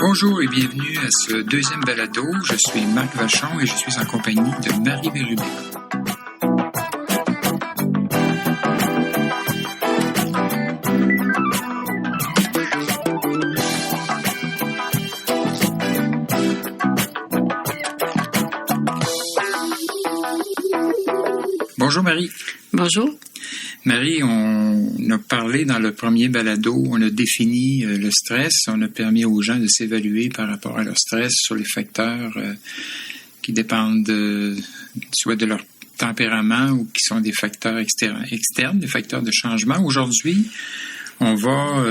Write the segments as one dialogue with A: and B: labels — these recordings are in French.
A: Bonjour et bienvenue à ce deuxième balado. Je suis Marc Vachon et je suis en compagnie de Marie Bérubé. Bonjour Marie.
B: Bonjour.
A: Marie, on a parlé dans le premier balado, on a défini le stress, on a permis aux gens de s'évaluer par rapport à leur stress sur les facteurs qui dépendent soit de leur tempérament ou qui sont des facteurs externes, des facteurs de changement. Aujourd'hui, on va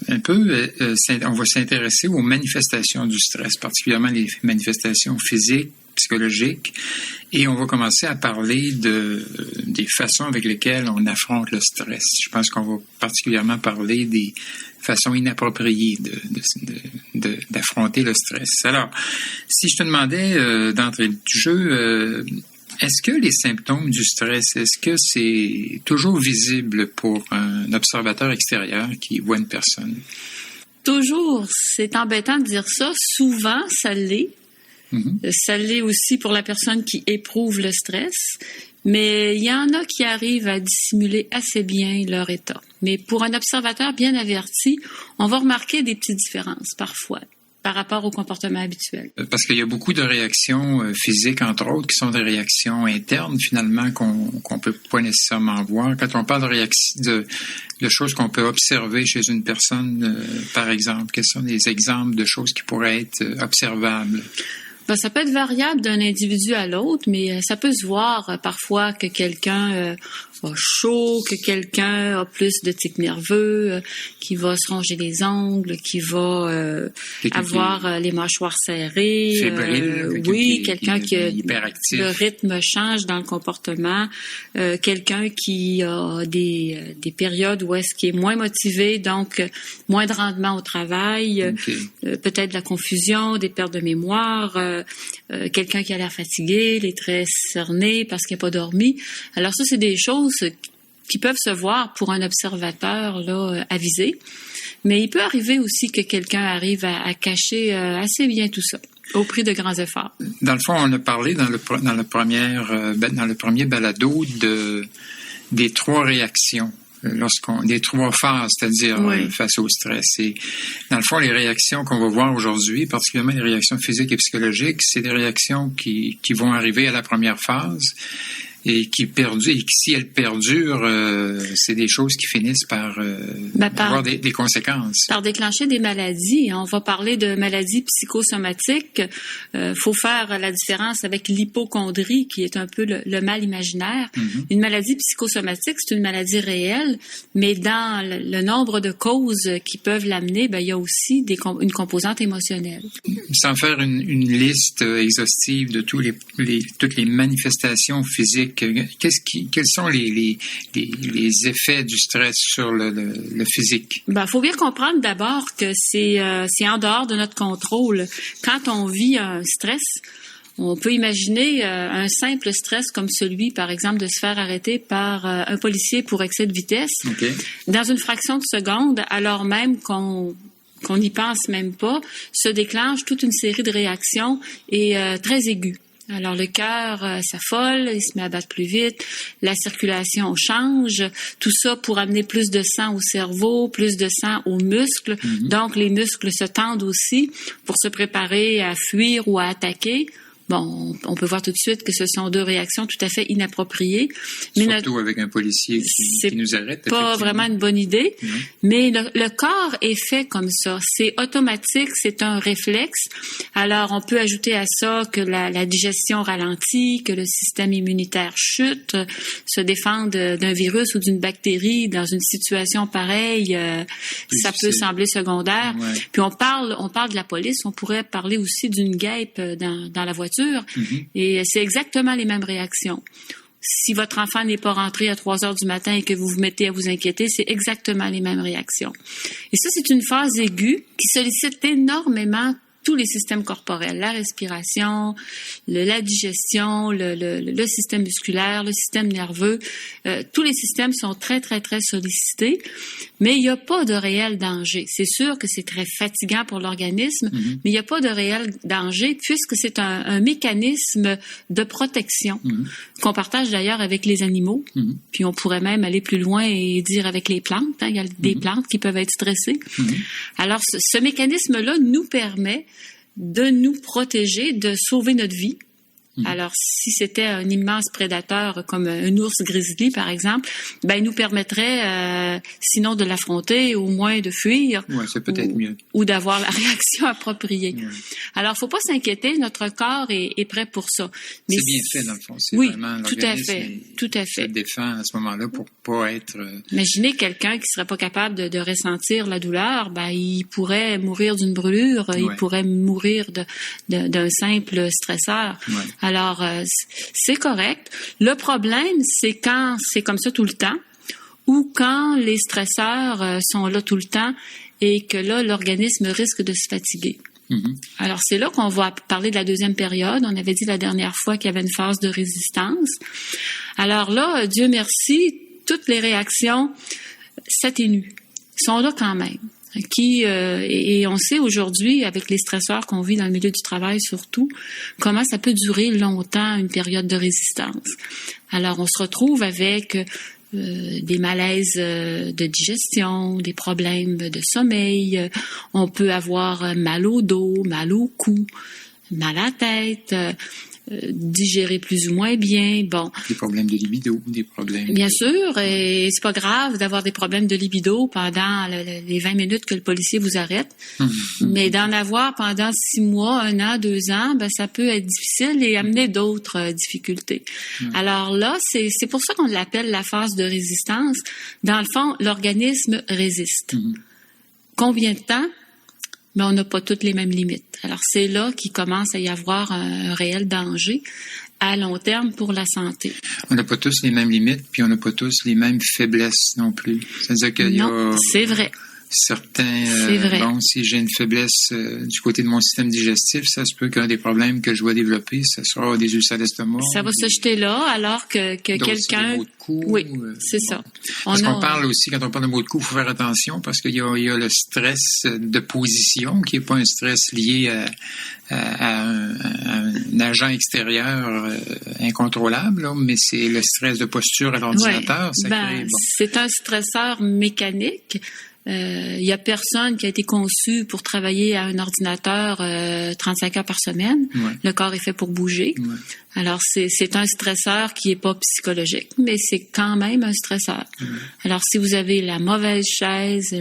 A: on va s'intéresser aux manifestations du stress, particulièrement les manifestations physiques, psychologiques, et on va commencer à parler des façons avec lesquelles on affronte le stress. Je pense qu'on va particulièrement parler des façons inappropriées d'affronter le stress. Alors, si je te demandais d'entrée de jeu, est-ce que les symptômes du stress, est-ce que c'est toujours visible pour un observateur extérieur qui voit une personne?
B: Toujours. C'est embêtant de dire ça. Souvent, ça l'est. Mm-hmm. Ça l'est aussi pour la personne qui éprouve le stress. Mais il y en a qui arrivent à dissimuler assez bien leur état. Mais pour un observateur bien averti, on va remarquer des petites différences parfois par rapport au comportement habituel.
A: Parce qu'il y a beaucoup de réactions physiques, entre autres, qui sont des réactions internes, finalement, qu'on peut pas nécessairement voir. Quand on parle de choses qu'on peut observer chez une personne, par exemple, quels sont des exemples de choses qui pourraient être observables?
B: Ben, ça peut être variable d'un individu à l'autre, mais ça peut se voir parfois que quelqu'un a chaud, que quelqu'un a plus de tics nerveux, qui va se ronger les ongles, qui va avoir les mâchoires serrées.
A: Fébrile,
B: oui, quelqu'un qui a
A: hyperactif.
B: Le rythme change dans le comportement. Quelqu'un qui a des périodes où est-ce qu'il est moins motivé, donc moins de rendement au travail, peut-être de la confusion, des pertes de mémoire, quelqu'un qui a l'air fatigué, les traits cernés parce qu'il n'a pas dormi. Alors ça, c'est des choses qui peuvent se voir pour un observateur là avisé. Mais il peut arriver aussi que quelqu'un arrive à cacher assez bien tout ça, au prix de grands efforts.
A: Dans le fond, on a parlé dans le premier balado des trois réactions. Des trois phases, c'est-à-dire face au stress. Et dans le fond, les réactions qu'on va voir aujourd'hui, particulièrement les réactions physiques et psychologiques, c'est des réactions qui vont arriver à la première phase et qui perdurent. Et si elles perdurent, c'est des choses qui finissent par avoir des conséquences.
B: Par déclencher des maladies. On va parler de maladies psychosomatiques. Faut faire la différence avec l'hypocondrie, qui est un peu le mal imaginaire. Mm-hmm. Une maladie psychosomatique, c'est une maladie réelle, mais dans le nombre de causes qui peuvent l'amener, il y a aussi une composante émotionnelle.
A: Sans faire une liste exhaustive de toutes les manifestations physiques, quels sont les effets du stress sur le physique?
B: Faut bien comprendre d'abord que c'est en dehors de notre contrôle. Quand on vit un stress, on peut imaginer un simple stress comme celui, par exemple, de se faire arrêter par un policier pour excès de vitesse. Okay. Dans une fraction de seconde, alors même qu'on n'y pense même pas, se déclenche toute une série de réactions et très aiguës. Alors, le cœur s'affole, il se met à battre plus vite, la circulation change, tout ça pour amener plus de sang au cerveau, plus de sang aux muscles. Mm-hmm. Donc, les muscles se tendent aussi pour se préparer à fuir ou à attaquer. Bon, on peut voir tout de suite que ce sont deux réactions tout à fait inappropriées.
A: Surtout avec un policier qui nous arrête.
B: C'est pas vraiment une bonne idée, mais le corps est fait comme ça. C'est automatique, c'est un réflexe. Alors, on peut ajouter à ça que la digestion ralentit, que le système immunitaire chute, se défendre d'un virus ou d'une bactérie dans une situation pareille, ça peut sembler secondaire. Ouais. Puis on parle de la police, on pourrait parler aussi d'une guêpe dans la voiture. Mm-hmm. Et c'est exactement les mêmes réactions. Si votre enfant n'est pas rentré à 3 heures du matin et que vous vous mettez à vous inquiéter, c'est exactement les mêmes réactions. Et ça, c'est une phase aiguë qui sollicite énormément tous les systèmes corporels, la respiration, la digestion, le système musculaire, le système nerveux, tous les systèmes sont très, très, très sollicités, mais il n'y a pas de réel danger. C'est sûr que c'est très fatigant pour l'organisme, mais il n'y a pas de réel danger puisque c'est un mécanisme de protection qu'on partage d'ailleurs avec les animaux, puis on pourrait même aller plus loin et dire avec les plantes, hein, il y a des plantes qui peuvent être stressées. Alors, ce mécanisme-là nous permet de nous protéger, de sauver notre vie. Alors, si c'était un immense prédateur comme un ours grizzly, par exemple, ben, il nous permettrait, sinon de l'affronter, au moins de fuir.
A: Ouais, c'est peut-être mieux.
B: Ou d'avoir la réaction appropriée. Ouais. Alors, faut pas s'inquiéter, notre corps est prêt pour ça.
A: Mais c'est bien fait, dans le fond. C'est
B: oui,
A: vraiment
B: tout à fait. Tout à fait.
A: Se défend à ce moment-là pour pas être...
B: Imaginez quelqu'un qui serait pas capable de ressentir la douleur, ben, il pourrait mourir d'une brûlure, il pourrait mourir d'un simple stresseur. Ouais. Alors, c'est correct. Le problème, c'est quand c'est comme ça tout le temps ou quand les stresseurs sont là tout le temps et que là, l'organisme risque de se fatiguer. Alors, c'est là qu'on va parler de la deuxième période. On avait dit la dernière fois qu'il y avait une phase de résistance. Alors là, Dieu merci, toutes les réactions s'atténuent. Ils sont là quand même. Et on sait aujourd'hui, avec les stresseurs qu'on vit dans le milieu du travail surtout, comment ça peut durer longtemps une période de résistance. Alors, on se retrouve avec des malaises de digestion, des problèmes de sommeil, on peut avoir mal au dos, mal au cou, mal à la tête, digérer plus ou moins bien, bon.
A: Des problèmes de libido, des problèmes...
B: Bien sûr, et c'est pas grave d'avoir des problèmes de libido pendant les 20 minutes que le policier vous arrête, mais d'en avoir pendant 6 mois, 1 an, 2 ans, ben ça peut être difficile et amener d'autres difficultés. Alors là, c'est pour ça qu'on l'appelle la phase de résistance. Dans le fond, l'organisme résiste. Combien de temps? Mais on n'a pas toutes les mêmes limites. Alors, c'est là qu'il commence à y avoir un réel danger à long terme pour la santé.
A: On n'a pas tous les mêmes limites, puis on n'a pas tous les mêmes faiblesses non plus. C'est-à-dire qu'il y a...
B: c'est vrai.
A: Certains, bon, si j'ai une faiblesse du côté de mon système digestif, ça se peut qu'un des problèmes que je vais développer, ce sera des ulcères d'estomac.
B: Ça va se jeter là, alors que quelqu'un...
A: Des maux de cou,
B: oui, c'est ça.
A: Parce qu'on parle aussi, quand on parle de maux de cou, il faut faire attention parce qu'il y a le stress de position, qui n'est pas un stress lié à un agent extérieur incontrôlable, là, mais c'est le stress de posture à l'ordinateur.
B: Ouais, c'est un stresseur mécanique. Il y a personne qui a été conçu pour travailler à un ordinateur 35 heures par semaine. Ouais. Le corps est fait pour bouger. Ouais. Alors, c'est un stresseur qui est pas psychologique, mais c'est quand même un stresseur. Ouais. Alors, si vous avez la mauvaise chaise,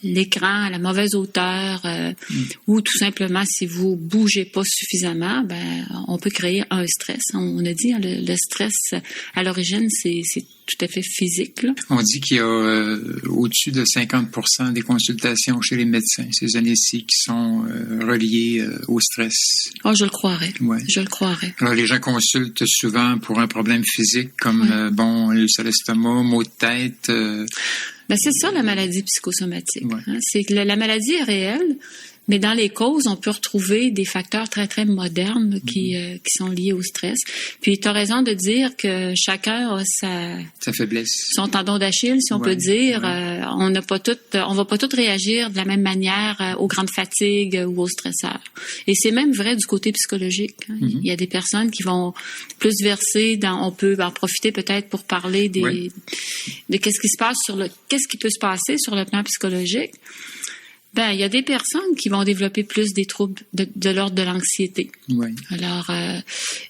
B: l'écran à la mauvaise hauteur, ou tout simplement si vous bougez pas suffisamment, ben on peut créer un stress. On a dit le stress à l'origine c'est tout à fait physique. Là.
A: On dit qu'il y a au-dessus de 50% des consultations chez les médecins ces années-ci qui sont reliées au stress.
B: Oh, je le croirais.
A: Ouais.
B: Je le croirais.
A: Alors les gens consultent souvent pour un problème physique comme l'ulcère d'estomac, maux de tête.
B: Ben c'est ça la maladie psychosomatique. Ouais. Hein? C'est que la maladie est réelle, mais dans les causes, on peut retrouver des facteurs très, très modernes qui sont liés au stress. Puis tu as raison de dire que chacun a sa
A: faiblesse.
B: Son tendon d'Achille, si on peut dire. On va pas toutes réagir de la même manière aux grandes fatigues ou aux stresseurs. Et c'est même vrai du côté psychologique. Hein. Il y a des personnes qui vont plus verser on peut en profiter peut-être pour parler de qu'est-ce qui peut se passer sur le plan psychologique. Ben, il y a des personnes qui vont développer plus des troubles de l'ordre de l'anxiété. Oui. Alors,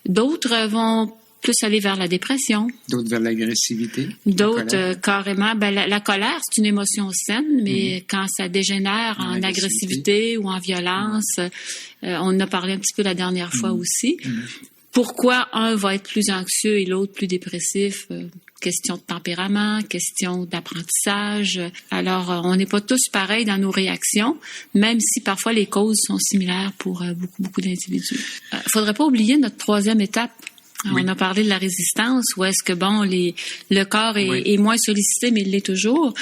B: d'autres vont plus aller vers la dépression.
A: D'autres vers l'agressivité.
B: D'autres, carrément. Ben, la colère, c'est une émotion saine, mais quand ça dégénère en agressivité ou en violence, on en a parlé un petit peu la dernière fois aussi. Pourquoi un va être plus anxieux et l'autre plus dépressif? Question de tempérament, question d'apprentissage. Alors, on n'est pas tous pareils dans nos réactions, même si parfois les causes sont similaires pour beaucoup d'individus. Faudrait pas oublier notre 3e étape. Oui. On a parlé de la résistance, où est-ce que le corps est moins sollicité, mais il l'est toujours.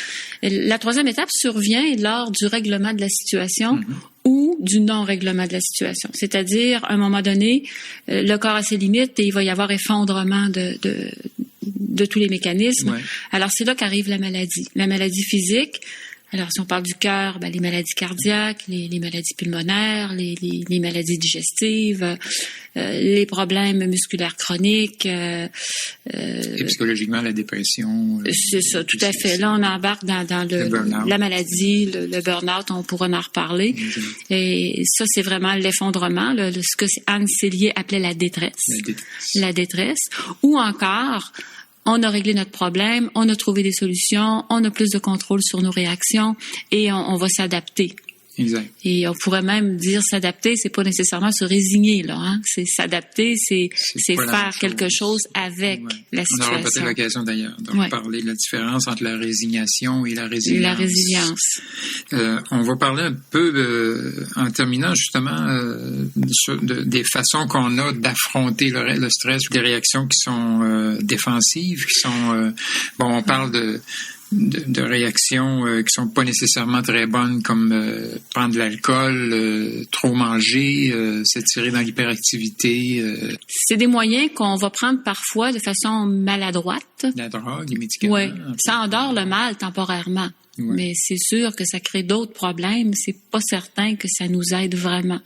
B: La 3e étape survient lors du règlement de la situation ou du non-règlement de la situation. C'est-à-dire, à un moment donné, le corps a ses limites et il va y avoir effondrement de tous les mécanismes. Ouais. Alors, c'est là qu'arrive la maladie. La maladie physique, alors si on parle du cœur, les maladies cardiaques, les maladies pulmonaires, les maladies digestives, les problèmes musculaires chroniques. Et
A: psychologiquement, la dépression.
B: C'est ça, tout à fait. Là, on embarque dans la maladie, le burn-out, on pourra en reparler. Et ça, c'est vraiment l'effondrement, ce que Anne Cellier appelait la détresse. La détresse. Ou encore, on a réglé notre problème, on a trouvé des solutions, on a plus de contrôle sur nos réactions et on va s'adapter.
A: Exact.
B: Et on pourrait même dire s'adapter, c'est pas nécessairement se résigner, là, hein. C'est s'adapter, c'est faire quelque chose avec la situation.
A: On aura peut-être l'occasion d'ailleurs de parler de la différence entre la résignation et la résilience.
B: La résilience.
A: On va parler un peu, en terminant justement, des façons qu'on a d'affronter le stress, des réactions qui sont défensives, qui sont, on parle de réactions qui sont pas nécessairement très bonnes, comme prendre de l'alcool, trop manger, s'étirer dans l'hyperactivité.
B: C'est des moyens qu'on va prendre parfois de façon maladroite.
A: La drogue, les médicaments.
B: Oui, ça endort le mal temporairement. Ouais. Mais c'est sûr que ça crée d'autres problèmes. C'est pas certain que ça nous aide vraiment.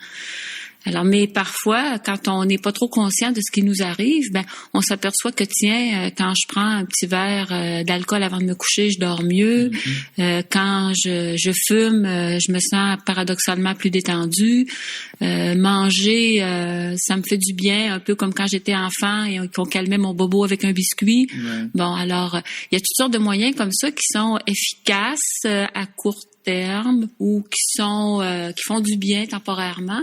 B: Alors, mais parfois, quand on n'est pas trop conscient de ce qui nous arrive, on s'aperçoit que quand je prends un petit verre d'alcool avant de me coucher, je dors mieux. Quand je fume, je me sens paradoxalement plus détendue. Manger, ça me fait du bien, un peu comme quand j'étais enfant et qu'on calmait mon bobo avec un biscuit. Ouais. Bon, alors, il y a toutes sortes de moyens comme ça qui sont efficaces à court terme ou qui font du bien temporairement,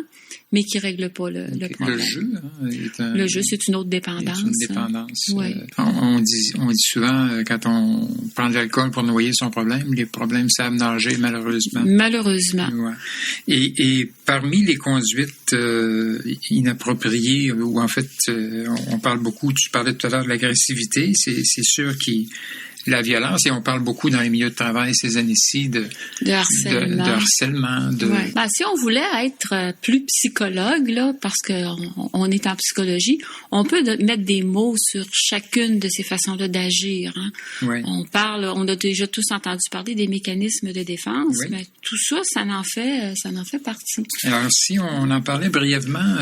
B: mais qui règlent pas le problème. Le jeu, c'est une autre dépendance.
A: C'est une dépendance.
B: Oui.
A: On dit souvent, quand on prend de l'alcool pour noyer son problème, les problèmes savent nager, malheureusement.
B: Malheureusement.
A: Ouais. Et parmi les conduites inappropriées, ou en fait, on parle beaucoup, tu parlais tout à l'heure de l'agressivité, c'est sûr la violence, et on parle beaucoup dans les milieux de travail ces années-ci de harcèlement.
B: Ouais. Si on voulait être plus psychologue, là, parce qu'on est en psychologie, on peut mettre des mots sur chacune de ces façons-là d'agir. Hein.
A: Ouais.
B: On a déjà tous entendu parler des mécanismes de défense, mais tout ça, ça en fait partie.
A: Alors, si on en parlait brièvement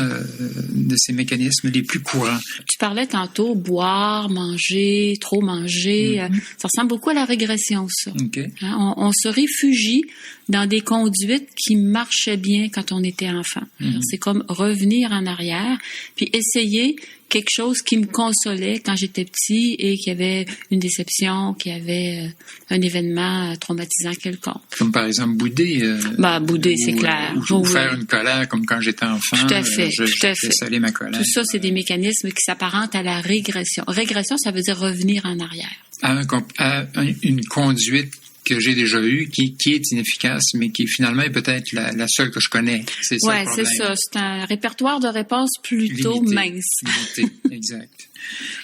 A: de ces mécanismes les plus courants.
B: Tu parlais tantôt boire, manger, trop manger. Ça ressemble beaucoup à la régression, ça.
A: Okay.
B: Hein, on se réfugie dans des conduites qui marchaient bien quand on était enfant. C'est comme revenir en arrière, puis essayer quelque chose qui me consolait quand j'étais petit et qu'il y avait une déception, qu'il y avait un événement traumatisant quelconque.
A: Comme par exemple bouder.
B: Bouder, c'est clair.
A: Ou faire une colère comme quand j'étais enfant.
B: Tout à fait, tout à fait.
A: Saler ma colère.
B: Tout ça, c'est des mécanismes qui s'apparentent à la régression. Régression, ça veut dire revenir en arrière.
A: À une conduite que j'ai déjà eue, qui est inefficace, mais qui finalement est peut-être la seule que je connais. C'est ça le problème.
B: C'est ça. C'est un répertoire de réponses plutôt mince.
A: Limité, exact.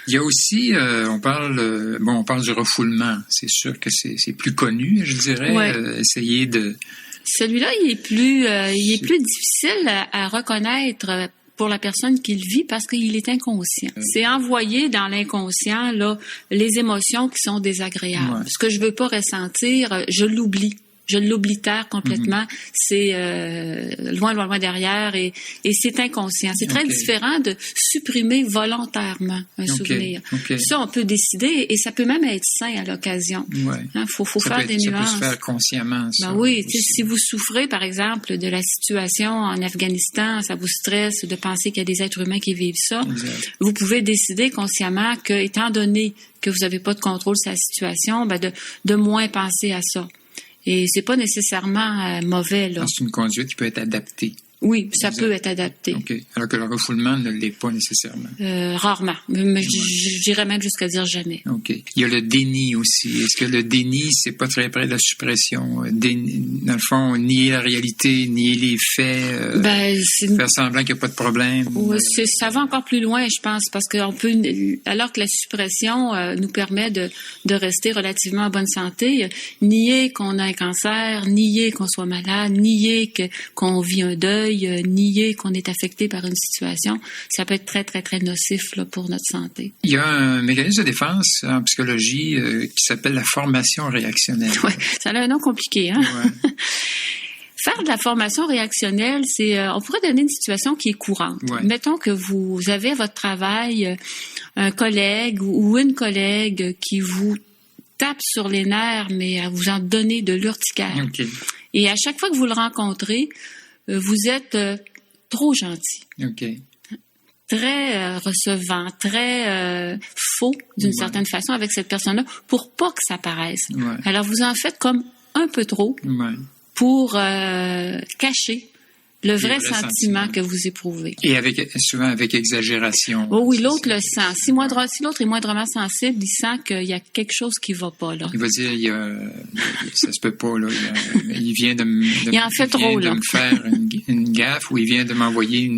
A: Il y a aussi, on parle du refoulement. C'est sûr que c'est plus connu, je dirais. Essayer de...
B: Celui-là, il est plus difficile à reconnaître pour la personne qui le vit parce qu'il est inconscient. C'est envoyer dans l'inconscient là les émotions qui sont désagréables. Ce que je veux pas ressentir, je l'oublie. Je l'oblitère complètement. C'est loin derrière et c'est inconscient. C'est très différent de supprimer volontairement un souvenir. Ça, on peut décider et ça peut même être sain à l'occasion. Hein, faut faire des nuances.
A: Ça peut se faire consciemment. Ça,
B: oui, si vous souffrez, par exemple, de la situation en Afghanistan, ça vous stresse de penser qu'il y a des êtres humains qui vivent ça.
A: Exact.
B: Vous pouvez décider consciemment que, étant donné que vous n'avez pas de contrôle sur la situation, de moins penser à ça. Et c'est pas nécessairement mauvais, là.
A: C'est une conduite qui peut être adaptée.
B: Oui, ça peut être adapté.
A: OK. Alors que le refoulement ne l'est pas nécessairement.
B: Rarement. Mais je dirais même jusqu'à dire jamais.
A: OK. Il y a le déni aussi. Est-ce que le déni, c'est pas très près de la suppression? dans le fond, nier la réalité, nier les faits, faire semblant qu'il n'y a pas de problème.
B: Oui, ça va encore plus loin, je pense, parce qu'on peut, alors que la suppression nous permet de rester relativement en bonne santé, nier qu'on a un cancer, nier qu'on soit malade, nier qu'on vit un deuil, nier qu'on est affecté par une situation, ça peut être très, très, très nocif là, pour notre santé.
A: Il y a un mécanisme de défense en psychologie qui s'appelle la formation réactionnelle.
B: Oui, ça a un nom compliqué, hein? Ouais. Faire de la formation réactionnelle, on pourrait donner une situation qui est courante. Ouais. Mettons que vous avez à votre travail un collègue ou une collègue qui vous tape sur les nerfs, mais à vous en donner de l'urticaire. Okay. Et à chaque fois que vous le rencontrez, vous êtes trop gentil.
A: Okay.
B: Très recevant, très faux d'une certaine façon avec cette personne-là pour pas que ça paraisse. Ouais. Alors, vous en faites comme un peu trop pour cacher le vrai sentiment que vous éprouvez.
A: Et souvent avec exagération.
B: Oh oui, l'autre le sent. Si l'autre est moindrement sensible, il sent qu'il y a quelque chose qui va pas, là.
A: Il va dire, ça se peut pas, là. Il vient de me faire une gaffe ou il vient de m'envoyer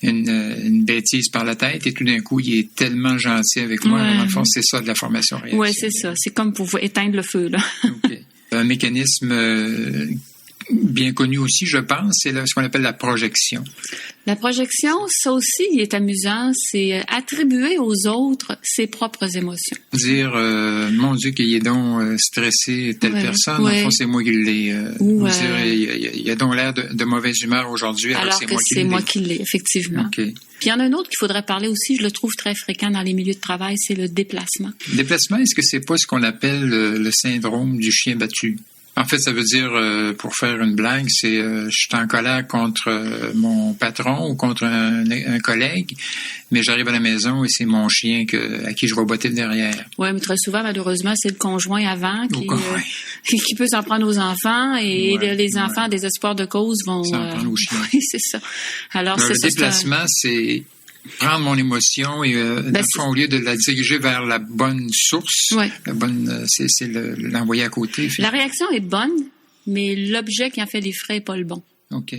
A: une bêtise par la tête et tout d'un coup, il est tellement gentil avec moi. Dans le fond, c'est ça de la formation réactionnelle.
B: Oui, c'est ça. C'est comme pour éteindre le feu, là.
A: OK. Un mécanisme bien connu aussi, je pense, c'est ce qu'on appelle la projection.
B: La projection, ça aussi, il est amusant, c'est attribuer aux autres ses propres émotions.
A: Dire, mon Dieu, qu'il est donc stressé, telle personne, en fond, c'est moi qui l'ai. Dire, il a donc l'air de mauvaise humeur aujourd'hui, alors que c'est
B: moi qui l'ai, effectivement. Okay. Puis il y en a un autre qu'il faudrait parler aussi, je le trouve très fréquent dans les milieux de travail, c'est le déplacement.
A: Le déplacement, est-ce que c'est pas ce qu'on appelle le syndrome du chien battu? En fait, ça veut dire, pour faire une blague, c'est je suis en colère contre mon patron ou contre un collègue, mais j'arrive à la maison et c'est mon chien à qui je vais botter derrière.
B: Oui, mais très souvent, malheureusement, c'est le conjoint avant qui peut s'en prendre aux enfants et les enfants, à désespoir de cause, vont...
A: S'en prendre aux chiens.
B: Oui, c'est ça. Alors,
A: le déplacement, c'est prendre mon émotion et au lieu de la diriger vers la bonne source, la bonne, c'est l'envoyer à côté.
B: La réaction est bonne, mais l'objet qui en fait les frais n'est pas le bon.
A: OK.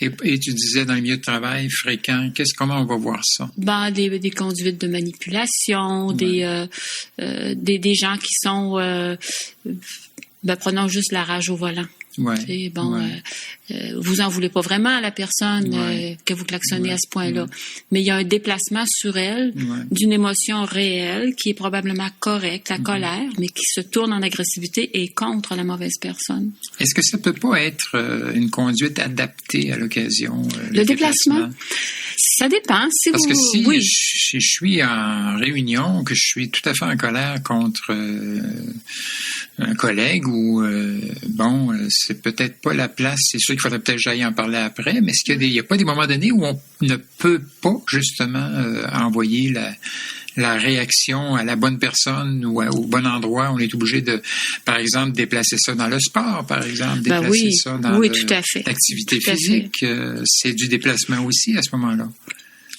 A: Et tu disais dans les milieux de travail fréquents, comment on va voir ça?
B: Des conduites de manipulation, des gens qui sont prenons juste la rage au volant. Ouais, vous en voulez pas vraiment à la personne que vous klaxonnez à ce point-là. Mais il y a un déplacement sur elle d'une émotion réelle qui est probablement correcte, la colère, mais qui se tourne en agressivité et contre la mauvaise personne.
A: Est-ce que ça peut pas être une conduite adaptée à l'occasion?
B: Le déplacement? Ça dépend.
A: Parce que si je suis en réunion, que je suis tout à fait en colère contre un collègue ou c'est peut-être pas la place, c'est sûr qu'il faudrait peut-être que j'aille en parler après, mais est-ce qu'il y a pas des moments donnés où on ne peut pas justement envoyer la réaction à la bonne personne ou au bon endroit? On est obligé de, par exemple, déplacer ça dans le sport, par exemple, déplacer ça dans l'activité physique. C'est du déplacement aussi à ce moment-là.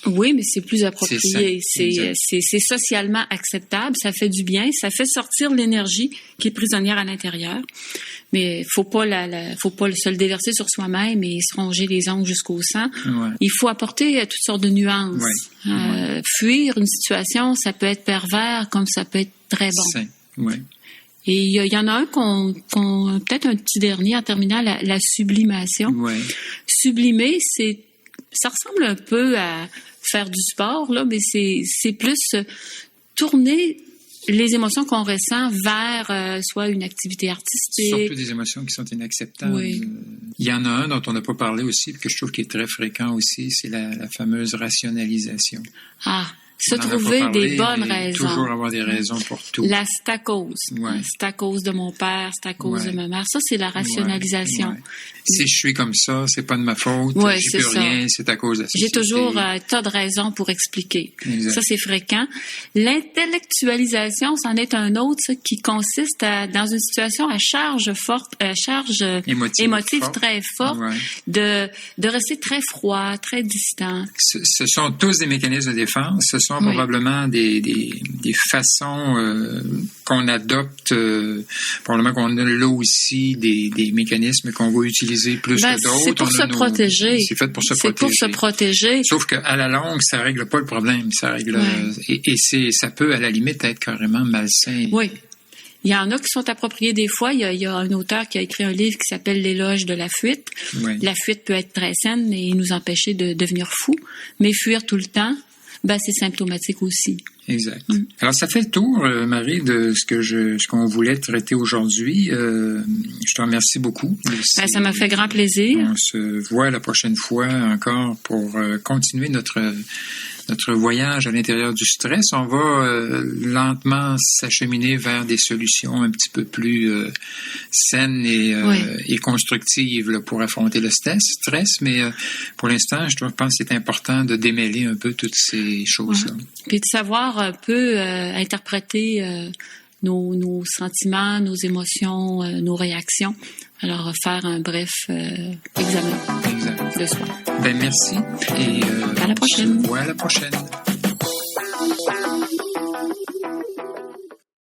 B: Oui, mais c'est plus approprié. C'est socialement acceptable, ça fait du bien, ça fait sortir l'énergie qui est prisonnière à l'intérieur. Mais faut pas se le déverser sur soi-même et se ronger les ongles jusqu'au sang. Ouais. Il faut apporter toutes sortes de nuances. Ouais. Fuir une situation, ça peut être pervers comme ça peut être très bon.
A: Ouais.
B: Et il y en a un peut-être un petit dernier en terminant, la sublimation. Ouais. Sublimer, ça ressemble un peu à faire du sport, là, mais c'est plus tourner les émotions qu'on ressent vers soit une activité artistique.
A: Surtout des émotions qui sont inacceptables. Oui. Il y en a un dont on n'a pas parlé aussi, que je trouve qui est très fréquent aussi, c'est la fameuse rationalisation.
B: Se trouver des bonnes raisons.
A: Toujours avoir des raisons pour tout.
B: C'est à cause. C'est à cause de mon père, c'est à cause de ma mère. Ça, c'est la rationalisation.
A: Si je suis comme ça, c'est pas de ma faute. Je peux rien, c'est à cause de la société.
B: J'ai toujours un tas de raisons pour expliquer. Exact. Ça, c'est fréquent. L'intellectualisation, c'en est un autre, ça, qui consiste dans une situation à charge forte, émotive très forte, de rester très froid, très distant.
A: Ce sont tous des mécanismes de défense. Ce sont probablement des façons qu'on adopte, probablement qu'on a là aussi des mécanismes qu'on va utiliser plus que d'autres.
B: C'est pour se protéger.
A: C'est fait pour se protéger.
B: C'est pour se protéger.
A: Sauf qu'à la longue, ça règle pas le problème. Ça règle, ça peut, à la limite, être carrément malsain.
B: Oui. Il y en a qui sont appropriés des fois. Il y a un auteur qui a écrit un livre qui s'appelle L'éloge de la fuite. Oui. La fuite peut être très saine et nous empêcher de devenir fous. Mais fuir tout le temps, c'est symptomatique aussi.
A: Exact. Alors, ça fait le tour, Marie, de ce qu'on voulait traiter aujourd'hui. Je te remercie beaucoup.
B: Ça m'a fait grand plaisir.
A: On se voit la prochaine fois encore pour continuer notre voyage à l'intérieur du stress. On va lentement s'acheminer vers des solutions un petit peu plus saines et constructives là, pour affronter le stress. Mais pour l'instant, je pense que c'est important de démêler un peu toutes ces choses-là.
B: Puis de savoir un peu interpréter nos sentiments, nos émotions, nos réactions. Alors, faire un bref examen de soi.
A: Merci et
B: à la prochaine.
A: On se voit à la prochaine.